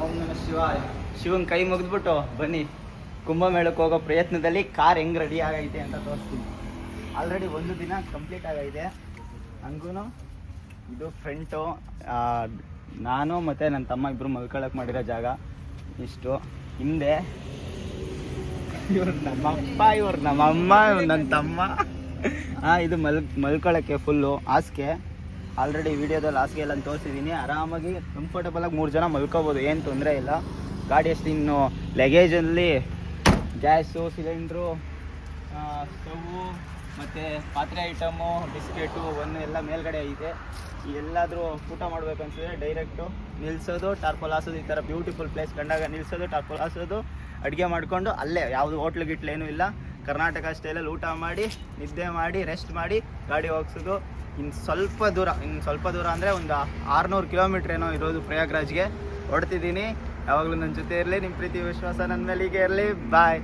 ಓಂ ನಮಃ ಶಿವಾಯ. ಶಿವನ್ ಕೈ ಮುಗಿದ್ಬಿಟ್ಟು ಬನ್ನಿ ಕುಂಭಮೇಳಕ್ಕೆ ಹೋಗೋ ಪ್ರಯತ್ನದಲ್ಲಿ ಕಾರ್ ಹೆಂಗ್ ರೆಡಿ ಆಗೈತೆ ಅಂತ ತೋರಿಸ್ತೀನಿ. ಆಲ್ರೆಡಿ ಒಂದು ದಿನ ಕಂಪ್ಲೀಟ್ ಆಗೈತೆ. ಹಂಗೂ ಇದು ಫ್ರಂಟು, ನಾನು ಮತ್ತು ನನ್ನ ತಮ್ಮ ಇಬ್ಬರು ಮಲ್ಕೊಳಕ್ಕೆ ಮಾಡಿರೋ ಜಾಗ ಇಷ್ಟು. ಹಿಂದೆ ಇವ್ರು ನಮ್ಮಪ್ಪ, ಇವ್ರು ನಮ್ಮಮ್ಮ, ಇವ್ರು ನನ್ನ ತಮ್ಮ. ಇದು ಮಲ್ಕೊಳಕ್ಕೆ ಫುಲ್ಲು ಹಾಸಿಗೆ. ಆಲ್ರೆಡಿ ವಿಡಿಯೋದಲ್ಲಿ ಹಾಸಿಗೆ ಎಲ್ಲ ತೋರಿಸಿದ್ದೀನಿ. ಆರಾಮಾಗಿ ಕಂಫರ್ಟಬಲಾಗಿ 3 ಜನ ಮಲ್ಕೋಬೋದು, ಏನು ತೊಂದರೆ ಇಲ್ಲ. ಗಾಡಿ ಅಷ್ಟು ಇನ್ನು ಲಗೇಜಲ್ಲಿ ಗ್ಯಾಸು, ಸಿಲಿಂಡ್ರು, ಸ್ಟವ್ವು ಮತ್ತು ಪಾತ್ರೆ ಐಟಮು, ಬಿಸ್ಕೆಟು ಒಂದು ಎಲ್ಲ ಮೇಲ್ಗಡೆ ಐತೆ. ಎಲ್ಲಾದರೂ ಊಟ ಮಾಡಬೇಕು ಅನ್ಸಿದ್ರೆ ಡೈರೆಕ್ಟು ನಿಲ್ಲಿಸೋದು, ಟಾರ್ಪಲ್ ಹಾಸೋದು. ಈ ಥರ ಬ್ಯೂಟಿಫುಲ್ ಪ್ಲೇಸ್ ಕಂಡಾಗ ನಿಲ್ಲಿಸೋದು, ಟಾರ್ಪಲ್ ಹಾಸೋದು, ಅಡುಗೆ ಮಾಡಿಕೊಂಡು ಅಲ್ಲೇ ಯಾವುದು ಹೋಟ್ಲು ಗಿಟ್ಲು ಏನೂ ಇಲ್ಲ, ಕರ್ನಾಟಕ ಸ್ಟೈಲಲ್ಲಿ ಊಟ ಮಾಡಿ ನಿದ್ದೆ ಮಾಡಿ ರೆಸ್ಟ್ ಮಾಡಿ ಗಾಡಿ ಹೋಗ್ಸೋದು. ಇನ್ನು ಸ್ವಲ್ಪ ದೂರ ಅಂದರೆ ಒಂದು 600 ಕಿಲೋಮೀಟ್ರ್ ಏನೋ ಇರೋದು ಪ್ರಯಾಗ್ರಾಜ್ಗೆ. ಹೊಡ್ತಿದ್ದೀನಿ. ಯಾವಾಗಲೂ ನನ್ನ ಜೊತೆ ಇರಲಿ, ನಿಮ್ಮ ಪ್ರೀತಿ ವಿಶ್ವಾಸ ನನ್ನ ಮೇಲೆ ಹೀಗೆ ಇರಲಿ. ಬಾಯ್.